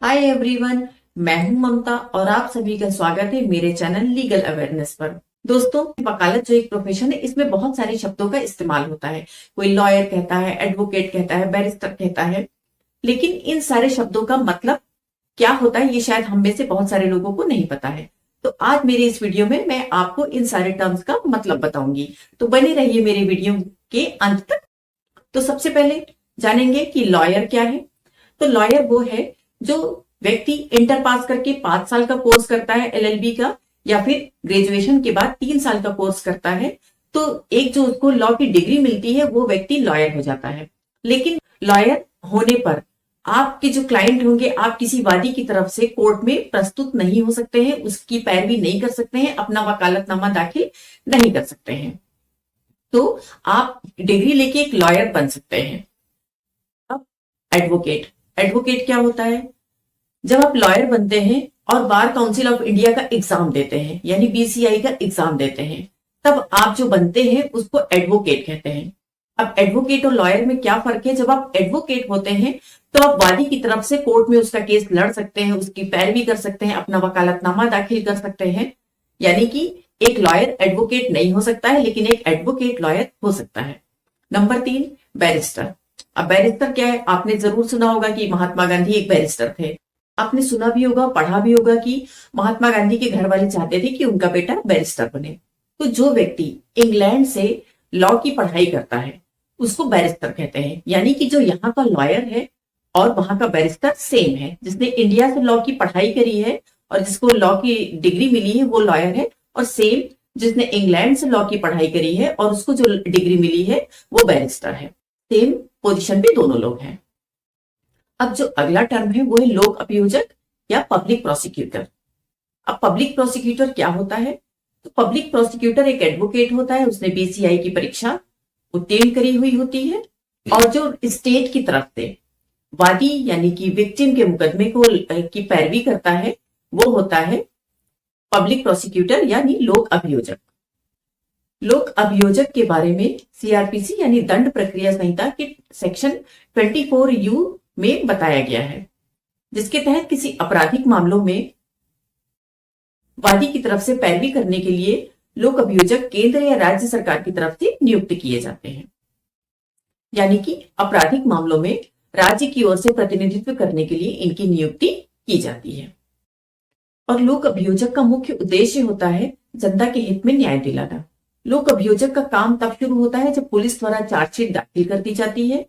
Hi everyone. मैं हूं ममता और आप सभी का स्वागत है मेरे चैनल लीगल अवेयरनेस पर। दोस्तों, वकालत जो एक प्रोफेशन है, इसमें बहुत सारे शब्दों का इस्तेमाल होता है। कोई लॉयर कहता है, एडवोकेट कहता है, बैरिस्टर कहता है, लेकिन इन सारे शब्दों का मतलब क्या होता है ये शायद हम में से बहुत सारे लोगों को नहीं पता है। तो आज मेरे इस वीडियो में मैं आपको इन सारे टर्म्स का मतलब बताऊंगी। तो बने रहिए मेरे वीडियो के अंत तक। तो सबसे पहले जानेंगे कि लॉयर क्या है। तो लॉयर वो है जो व्यक्ति इंटर पास करके 5 साल का कोर्स करता है एलएलबी का, या फिर ग्रेजुएशन के बाद 3 साल का कोर्स करता है। तो एक जो उसको लॉ की डिग्री मिलती है वो व्यक्ति लॉयर हो जाता है। लेकिन लॉयर होने पर आपके जो क्लाइंट होंगे, आप किसी वादी की तरफ से कोर्ट में प्रस्तुत नहीं हो सकते हैं, उसकी पैरवी नहीं कर सकते हैं, अपना वकालतनामा दाखिल नहीं कर सकते हैं। तो आप डिग्री लेके एक लॉयर बन सकते हैं। अब एडवोकेट, एडवोकेट क्या होता है? जब आप लॉयर बनते हैं और बार काउंसिल ऑफ इंडिया का एग्जाम देते हैं, यानी बीसीआई का एग्जाम देते हैं, तब आप जो बनते हैं उसको एडवोकेट कहते हैं। अब एडवोकेट और लॉयर में क्या फर्क है? जब आप एडवोकेट होते हैं तो आप वादी की तरफ से कोर्ट में उसका केस लड़ सकते हैं, उसकी पैरवी कर सकते हैं, अपना वकालतनामा दाखिल कर सकते हैं। यानी कि एक लॉयर एडवोकेट नहीं हो सकता है, लेकिन एक एडवोकेट लॉयर हो सकता है। Number 3, barrister. अब बैरिस्टर क्या है? आपने जरूर सुना होगा कि महात्मा गांधी एक बैरिस्टर थे। आपने सुना भी होगा, पढ़ा भी होगा कि महात्मा गांधी के घर वाले चाहते थे कि उनका बेटा बैरिस्टर बने। तो जो व्यक्ति इंग्लैंड से लॉ की पढ़ाई करता है उसको बैरिस्टर कहते हैं। यानी कि जो यहाँ का लॉयर है और वहां का बैरिस्टर सेम है। जिसने इंडिया से लॉ की पढ़ाई करी है और जिसको लॉ की डिग्री मिली है वो लॉयर है, और सेम जिसने इंग्लैंड से लॉ की पढ़ाई करी है और उसको जो डिग्री मिली है वो बैरिस्टर है। सेम पोजीशन पे दोनों लोग हैं। अब जो अगला टर्म है वो है लोक अभियोजक या पब्लिक प्रोसिक्यूटर। अब पब्लिक प्रोसिक्यूटर क्या होता है? तो पब्लिक प्रोसिक्यूटर एक एडवोकेट होता है, उसने बीसीआई की परीक्षा उत्तीर्ण करी हुई होती है, और जो स्टेट की तरफ से वादी यानी कि विक्टिम के मुकदमे को की पैरवी करता है वो होता है पब्लिक प्रोसिक्यूटर यानी लोक अभियोजक। लोक अभियोजक के बारे में सीआरपीसी यानी दंड प्रक्रिया संहिता के सेक्शन 24U में बताया गया है, जिसके तहत किसी आपराधिक मामलों में वादी की तरफ से पैरवी करने के लिए लोक अभियोजक केंद्र या राज्य सरकार की तरफ से नियुक्त किए जाते हैं। यानी कि आपराधिक मामलों में राज्य की ओर से प्रतिनिधित्व करने के लिए इनकी नियुक्ति की जाती है। और लोक अभियोजक का मुख्य उद्देश्य होता है जनता के हित में न्याय दिलाना। लोक अभियोजक का काम तब शुरू होता है जब पुलिस द्वारा चार्जशीट दाखिल कर दी जाती है,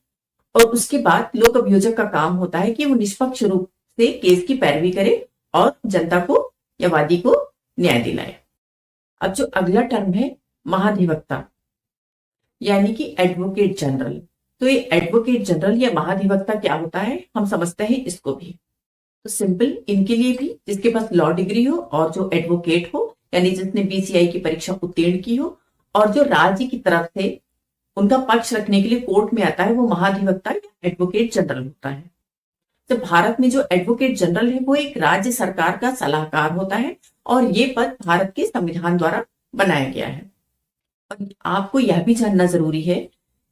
और उसके बाद लोक अभियोजक का काम होता है कि वो निष्पक्ष रूप से केस की पैरवी करे और जनता को या वादी को न्याय दिलाए। अब जो अगला टर्म है महाधिवक्ता यानी कि एडवोकेट जनरल। तो ये एडवोकेट जनरल या महाधिवक्ता क्या होता है, हम समझते हैं इसको भी। तो सिंपल इनके लिए भी जिसके पास लॉ डिग्री हो और जो एडवोकेट हो यानी जिसने बीसीआई की परीक्षा उत्तीर्ण की हो और जो राज्य की तरफ से उनका पक्ष रखने के लिए कोर्ट में आता है, वो महाधिवक्ता या एडवोकेट जनरल होता है। तो भारत में जो एडवोकेट जनरल है वो एक राज्य सरकार का सलाहकार होता है, और ये पद भारत के संविधान द्वारा बनाया गया है। और आपको यह भी जानना जरूरी है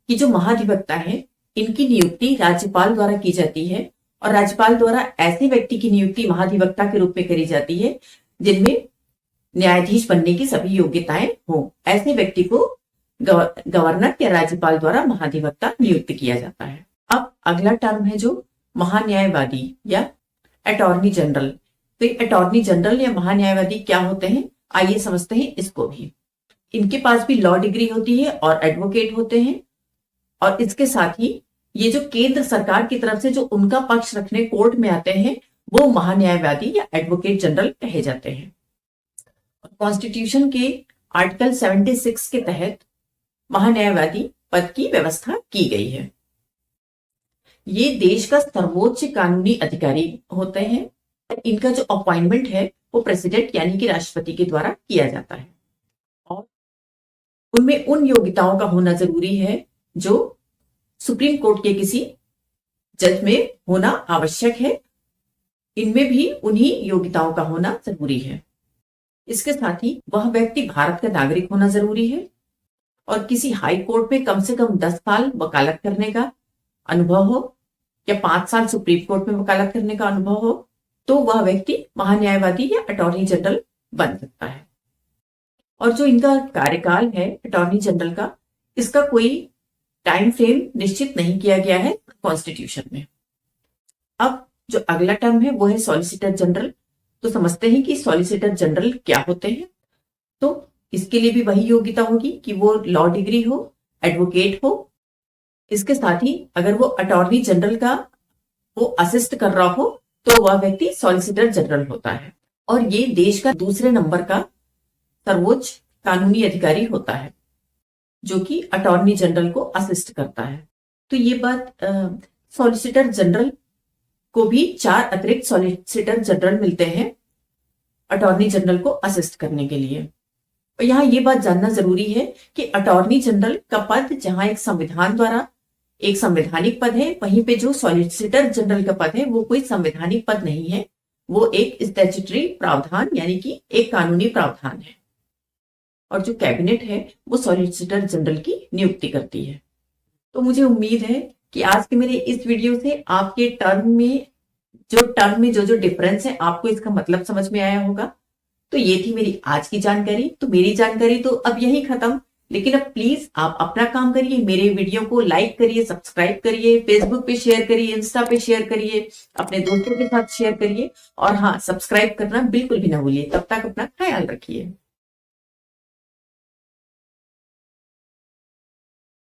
कि जो महाधिवक्ता है इनकी नियुक्ति राज्यपाल द्वारा की जाती है, और राज्यपाल द्वारा ऐसे व्यक्ति की नियुक्ति महाधिवक्ता के रूप में करी जाती है जिनमें न्यायाधीश बनने की सभी योग्यताएं हो। ऐसे व्यक्ति को गवर्नर या राज्यपाल द्वारा महाधिवक्ता नियुक्त किया जाता है। अब अगला टर्म है जो महान्यायवादी या अटॉर्नी जनरल। तो अटॉर्नी जनरल या महान्यायवादी क्या होते हैं, आइए समझते हैं इसको भी। इनके पास भी लॉ डिग्री होती है और एडवोकेट होते हैं, और इसके साथ ही ये जो केंद्र सरकार की तरफ से जो उनका पक्ष रखने कोर्ट में आते हैं वो महान्यायवादी या एडवोकेट जनरल कहे जाते हैं। कॉन्स्टिट्यूशन के आर्टिकल 76 के तहत महान्यायवादी पद की व्यवस्था की गई है। ये देश का सर्वोच्च कानूनी अधिकारी होते हैं। इनका जो अपॉइंटमेंट है वो प्रेसिडेंट यानी कि राष्ट्रपति के द्वारा किया जाता है, और उनमें उन योग्यताओं का होना जरूरी है जो सुप्रीम कोर्ट के किसी जज में होना आवश्यक है। इनमें भी उन्हीं योग्यताओं का होना जरूरी है। इसके साथ ही वह व्यक्ति भारत का नागरिक होना जरूरी है, और किसी हाई कोर्ट में कम से कम 10 साल वकालत करने का अनुभव हो, या 5 साल सुप्रीम कोर्ट में वकालत करने का अनुभव हो, तो वह व्यक्ति महान्यायवादी या अटॉर्नी जनरल बन सकता है। और जो इनका कार्यकाल है अटॉर्नी जनरल का, इसका कोई टाइम फ्रेम निश्चित नहीं किया गया है कॉन्स्टिट्यूशन में। अब जो अगला टर्म है वो है सॉलिसिटर जनरल। तो समझते हैं कि सॉलिसिटर जनरल क्या होते हैं। तो इसके लिए भी वही योग्यता होगी कि वो लॉ डिग्री हो, एडवोकेट हो। इसके साथ ही अगर वो अटॉर्नी जनरल का वो असिस्ट कर रहा हो तो वह व्यक्ति सॉलिसिटर जनरल होता है। और ये देश का दूसरे नंबर का सर्वोच्च कानूनी अधिकारी होता है जो कि अटॉर्नी जनरल को असिस्ट करता है। तो ये बात सॉलिसिटर जनरल को भी 4 अतिरिक्त सॉलिसिटर जनरल मिलते हैं अटॉर्नी जनरल को असिस्ट करने के लिए। और यहाँ ये बात जानना जरूरी है कि अटॉर्नी जनरल का पद जहां एक संविधान द्वारा एक संवैधानिक पद है, वहीं पे जो सॉलिसिटर जनरल का पद है वो कोई संवैधानिक पद नहीं है, वो एक स्टैट्यूटरी प्रावधान यानी कि एक कानूनी प्रावधान है। और जो कैबिनेट है वो सॉलिसिटर जनरल की नियुक्ति करती है। तो मुझे उम्मीद है कि आज के मेरे इस वीडियो से आपके टर्म में जो डिफरेंस है आपको इसका मतलब समझ में आया होगा। तो ये थी मेरी आज की जानकारी। तो मेरी जानकारी तो अब यही खत्म, लेकिन अब प्लीज आप अपना काम करिए, मेरे वीडियो को लाइक करिए, सब्सक्राइब करिए, फेसबुक पे शेयर करिए, इंस्टा पे शेयर करिए, अपने दोस्तों के साथ शेयर करिए। और हाँ, सब्सक्राइब करना बिल्कुल भी ना भूलिए। तब तक अपना ख्याल रखिए।